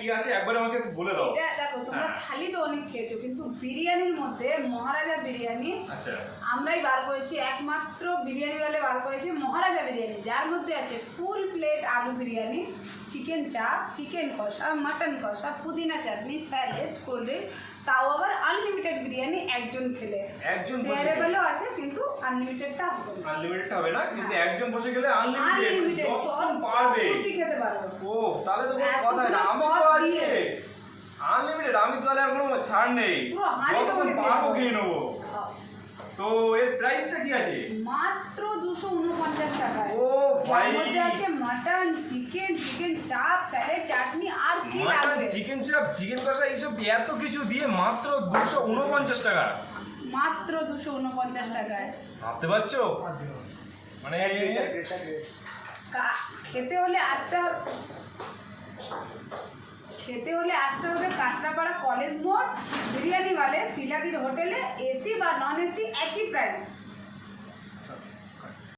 কি আছে একবার আমাকে বলে দাও। এটা দেখো তোমরা থালি তো অনেক খেয়েছো, কিন্তু বিরিয়ানির মধ্যে মহারাজা বিরিয়ানি আচ্ছা আমরাই বার করেছি, একমাত্র বিরিয়ানিওয়ালে বার করেছি মহারাজা বিরিয়ানি, যার মধ্যে আছে ফুল প্লেট আলু বিরিয়ানি, চিকেন চাপ, চিকেন কষা, মাটন কষা, পুদিনা চাটনি, স্যালাড, কোল্ড ড্রিঙ্ক, তাও আবার আনলিমিটেড বিরিয়ানি একজন খেলে। একজন শেয়ারেবলও আছে কিন্তু আনলিমিটেডটা হবে না। আনলিমিটেড হবে না, কিন্তু একজন বসে গেলে আনলিমিটেড আনলিমিটেড যখন পারবে খুশি খেতে পারবে। ও তাহলে তো কোনো কথা না, আমি তো আছি আনলিমিটেড, আমি তো আর কোনো ছাড় নেই, পুরো হাঁড়ি তোমাকে পারবো খেয়ে নেবো। তো এর প্রাইসটা কি আছে? মাত্র 249 টাকায়। ও ভাই, এর মধ্যে আছে মাটন, চিকেন, চিকেন চাপ, স্যালাড, চাটনি, আর কি মাটন, লাগবে? চিকেন চাপ, চিকেন কষা, এইসব এত কিছু দিয়ে মাত্র 249 টাকা। মাত্র 249 টাকায়। ভাবতে পারছো? মানে খেতে হলে আসতে হবে, কাঁচরাপাড়া কলেজ মোড় বিরিয়ানিওয়ালে শিলাদির হোটেলে। এসি বা নন এসি একই প্রাইস।